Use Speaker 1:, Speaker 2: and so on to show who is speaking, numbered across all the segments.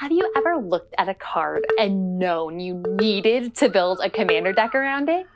Speaker 1: Have you ever looked at a card and known you needed to build a commander deck around it?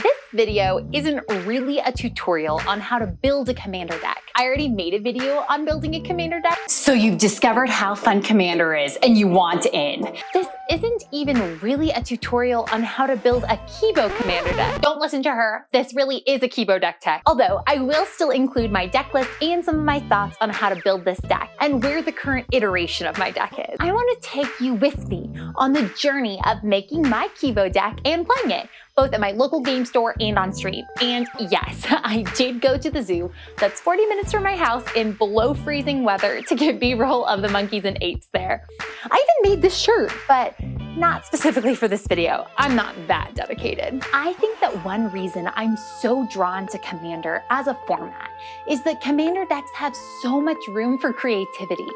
Speaker 1: This video isn't really a tutorial on how to build a commander deck. I already made a video on building a commander deck, so you've discovered how fun Commander is and you want in. This isn't even really a tutorial on how to build a Kibo commander deck. Don't listen to her. This really is a Kibo deck tech. Although I will still include my deck list and some of my thoughts on how to build this deck and where the current iteration of my deck is. I want to take you with me on the journey of making my Kibo deck and playing it, both at my local game store and on stream. And yes, I did go to the zoo that's 40 minutes from my house in below freezing weather to get B-roll of the monkeys and apes there. I even made this shirt, but not specifically for this video. I'm not that dedicated. I think that one reason I'm so drawn to Commander as a format is that Commander decks have so much room for creativity.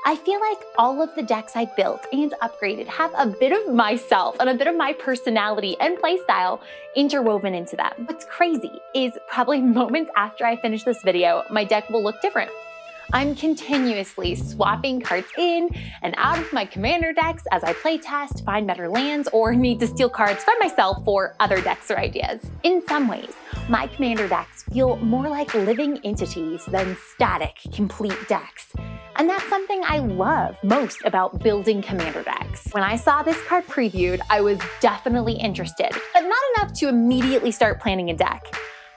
Speaker 1: I feel like all of the decks I built and upgraded have a bit of myself and a bit of my personality and playstyle interwoven into them. What's crazy is probably moments after I finish this video, my deck will look different. I'm continuously swapping cards in and out of my commander decks as I playtest, find better lands, or need to steal cards from myself for other decks or ideas. In some ways, my commander decks feel more like living entities than static, complete decks. And that's something I love most about building commander decks. When I saw this card previewed, I was definitely interested, but not enough to immediately start planning a deck.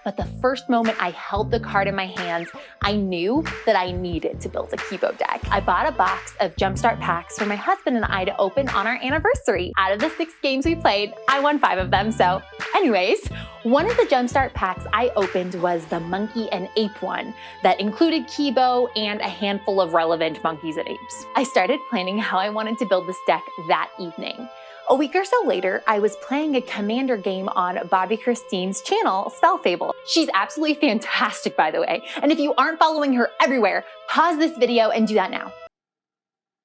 Speaker 1: But the first moment I held the card in my hands, I knew that I needed to build a Kibo deck. I bought a box of Jumpstart packs for my husband and I to open on our anniversary. Out of the 6 games we played, I won 5 of them, so anyways, one of the Jumpstart packs I opened was the Monkey and Ape one that included Kibo and a handful of relevant monkeys and apes. I started planning how I wanted to build this deck that evening. A week or so later, I was playing a commander game on Bobby Christine's channel, Spell Fable. She's absolutely fantastic, by the way. And if you aren't following her everywhere, pause this video and do that now.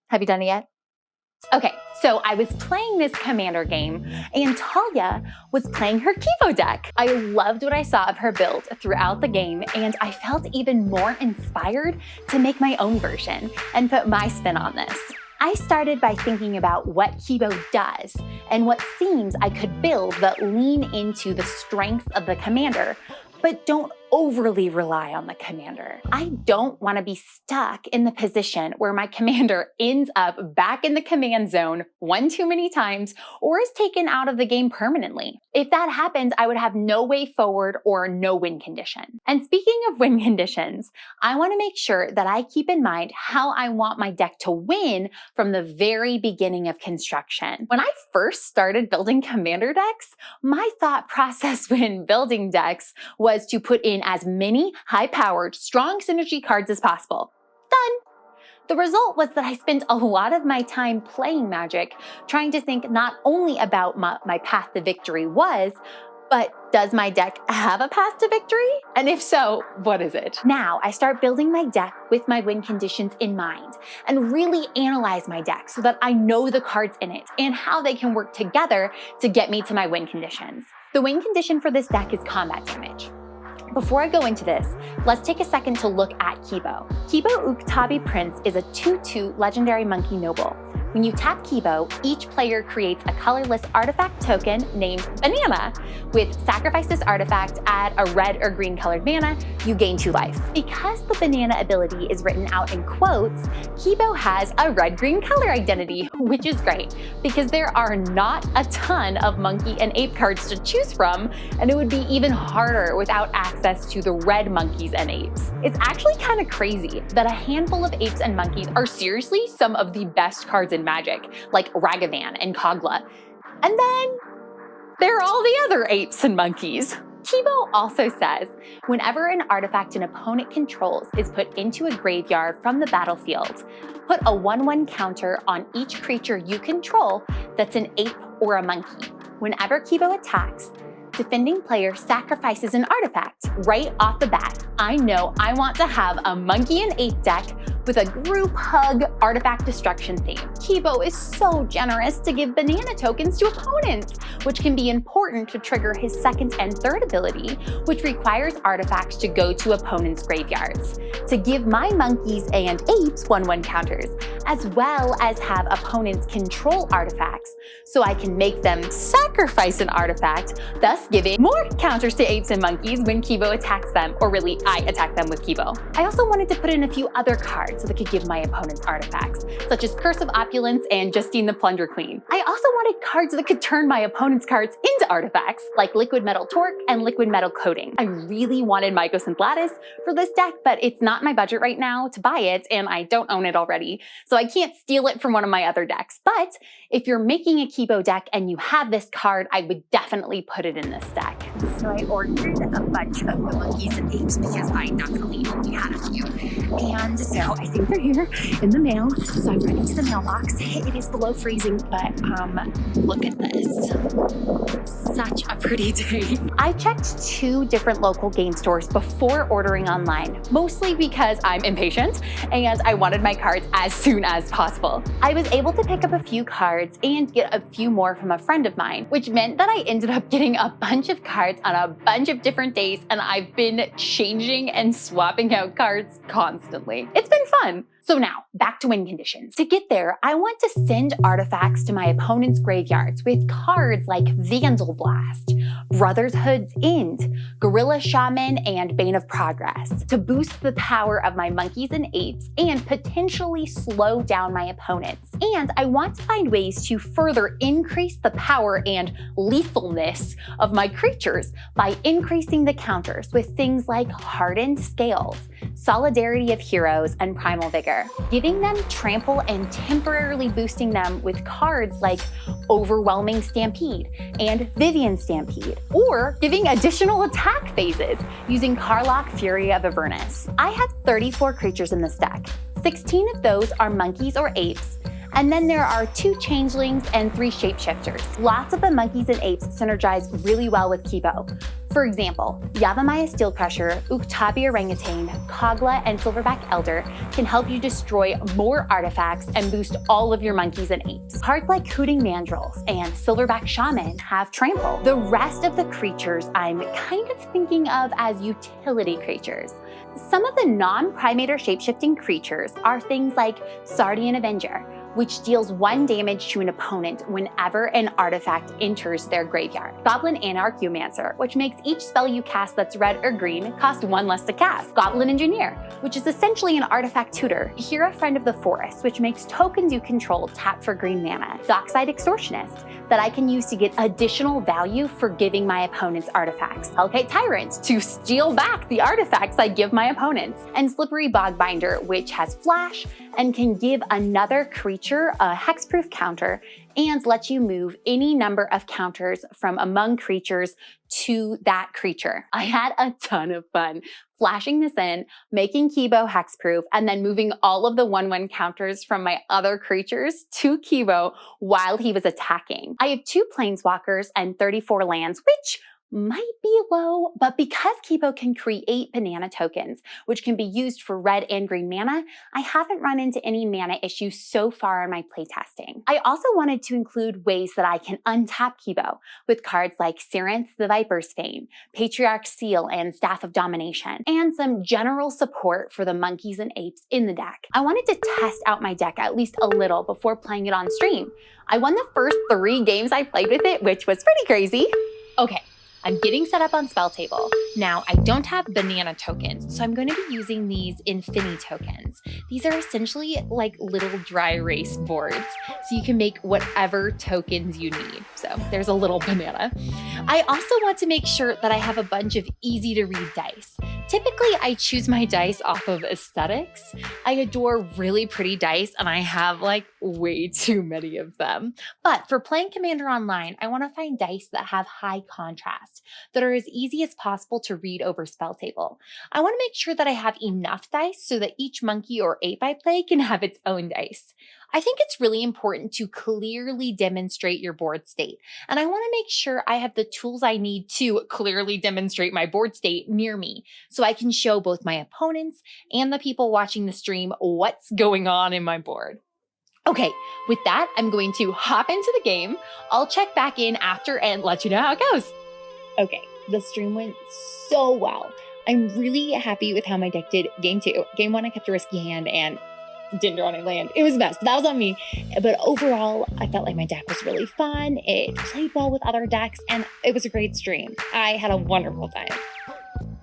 Speaker 1: Have you done it yet? Okay, so I was playing this commander game and Talia was playing her Kibo deck. I loved what I saw of her build throughout the game and I felt even more inspired to make my own version and put my spin on this. I started by thinking about what Kibo does and what themes I could build that lean into the strengths of the commander, but don't overly rely on the commander. I don't want to be stuck in the position where my commander ends up back in the command zone one too many times or is taken out of the game permanently. If that happens, I would have no way forward or no win condition. And speaking of win conditions, I want to make sure that I keep in mind how I want my deck to win from the very beginning of construction. When I first started building commander decks, my thought process when building decks was to put in as many high-powered, strong synergy cards as possible. Done. The result was that I spent a lot of my time playing Magic, trying to think not only about my path to victory was, but does my deck have a path to victory? And if so, what is it? Now I start building my deck with my win conditions in mind and really analyze my deck so that I know the cards in it and how they can work together to get me to my win conditions. The win condition for this deck is combat damage. Before I go into this, let's take a second to look at Kibo. Kibo Uktabi Prince is a 2/2 legendary monkey noble. When you tap Kibo, each player creates a colorless artifact token named Banana. With sacrifice this artifact, add a red or green colored mana, you gain 2 life. Because the banana ability is written out in quotes, Kibo has a red-green color identity, which is great because there are not a ton of monkey and ape cards to choose from, and it would be even harder without access to the red monkeys and apes. It's actually kind of crazy that a handful of apes and monkeys are seriously some of the best cards in Magic, like Ragavan and Kogla. And then there are all the other apes and monkeys. Kibo also says, whenever an artifact an opponent controls is put into a graveyard from the battlefield, put a 1/1 counter on each creature you control that's an ape or a monkey. Whenever Kibo attacks, defending player sacrifices an artifact. Right off the bat, I know I want to have a monkey and ape deck with a group hug artifact destruction theme. Kibo is so generous to give banana tokens to opponents, which can be important to trigger his second and third ability, which requires artifacts to go to opponents' graveyards, to give my monkeys and apes 1/1 counters, as well as have opponents control artifacts, so I can make them sacrifice an artifact, thus giving more counters to apes and monkeys when Kibo attacks them, or really, I attack them with Kibo. I also wanted to put in a few other cards that could give my opponents artifacts, such as Curse of Opulence and Justine the Plunder Queen. I also wanted cards that could turn my opponent's cards into artifacts, like Liquid Metal Torque and Liquid Metal Coating. I really wanted Mycos and Gladys for this deck, but it's not my budget right now to buy it, and I don't own it already, so I can't steal it from one of my other decks. But if you're making a Kibo deck and you have this card, I would definitely put it in this deck. So I ordered a bunch of the monkeys and apes because I definitely only had a few. And so I think they're here in the mail. So I'm running to the mailbox. It is below freezing, but look at this. Such a pretty day. I checked 2 different local game stores before ordering online, mostly because I'm impatient and I wanted my cards as soon as possible. I was able to pick up a few cards and get a few more from a friend of mine, which meant that I ended up getting a bunch of cards on a bunch of different days, and I've been changing and swapping out cards constantly. It's been fun. So now, back to win conditions. To get there, I want to send artifacts to my opponent's graveyards with cards like Vandal Blast, Brotherhood's End, Gorilla Shaman, and Bane of Progress to boost the power of my monkeys and apes and potentially slow down my opponents. And I want to find ways to further increase the power and lethalness of my creatures by increasing the counters with things like Hardened Scales, Solidarity of Heroes, and Primal Vigor, giving them trample and temporarily boosting them with cards like Overwhelming Stampede and Vivian Stampede, or giving additional attack phases using Karlach Fury of Avernus. I have 34 creatures in this deck. 16 of those are monkeys or apes, and then there are 2 changelings and 3 shapeshifters. Lots of the monkeys and apes synergize really well with Kibo. For example, Yavimaya Steel Crusher, Uktabi Orangutan, Kogla, and Silverback Elder can help you destroy more artifacts and boost all of your monkeys and apes. Cards like Hooting Mandrills and Silverback Shaman have trample. The rest of the creatures I'm kind of thinking of as utility creatures. Some of the non-primate or shapeshifting creatures are things like Sardian Avenger, which deals 1 damage to an opponent whenever an artifact enters their graveyard. Goblin Anarchomancer, which makes each spell you cast that's red or green cost 1 less to cast. Goblin Engineer, which is essentially an artifact tutor. Hero Friend of the Forest, which makes tokens you control tap for green mana. Dockside Extortionist, that I can use to get additional value for giving my opponents artifacts. Hellkite Tyrant, to steal back the artifacts I give my opponents. And Slippery Bogbinder, which has flash and can give another creature a hexproof counter and let you move any number of counters from among creatures to that creature. I had a ton of fun flashing this in, making Kibo hexproof, and then moving all of the 1/1 counters from my other creatures to Kibo while he was attacking. I have 2 planeswalkers and 34 lands, which might be low, but because Kibo can create banana tokens, which can be used for red and green mana, I haven't run into any mana issues so far in my playtesting. I also wanted to include ways that I can untap Kibo with cards like Sirenth the Viper's Fame, Patriarch's Seal, and Staff of Domination, and some general support for the monkeys and apes in the deck. I wanted to test out my deck at least a little before playing it on stream. I won the first 3 games I played with it, which was pretty crazy. Okay. I'm getting set up on Spell Table. Now, I don't have banana tokens, so I'm going to be using these Infini tokens. These are essentially like little dry erase boards, so you can make whatever tokens you need. So there's a little banana. I also want to make sure that I have a bunch of easy to read dice. Typically, I choose my dice off of aesthetics. I adore really pretty dice, and I have like way too many of them. But for playing Commander Online, I want to find dice that have high contrast. fast that are as easy as possible to read over spell table. I want to make sure that I have enough dice so that each monkey or ape I play can have its own dice. I think it's really important to clearly demonstrate your board state, and I want to make sure I have the tools I need to clearly demonstrate my board state near me so I can show both my opponents and the people watching the stream what's going on in my board. Okay, with that, I'm going to hop into the game. I'll check back in after and let you know how it goes. Okay, the stream went so well. I'm really happy with how my deck did game 2. Game 1, I kept a risky hand and didn't draw any land. It was a mess. That was on me. But overall, I felt like my deck was really fun. It played well with other decks, and it was a great stream. I had a wonderful time.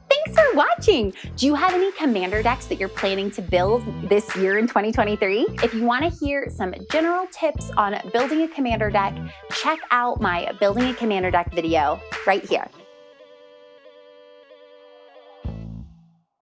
Speaker 1: Thanks for watching. Do you have any commander decks that you're planning to build this year in 2023? If you want to hear some general tips on building a commander deck, check out my Building a Commander Deck video right here.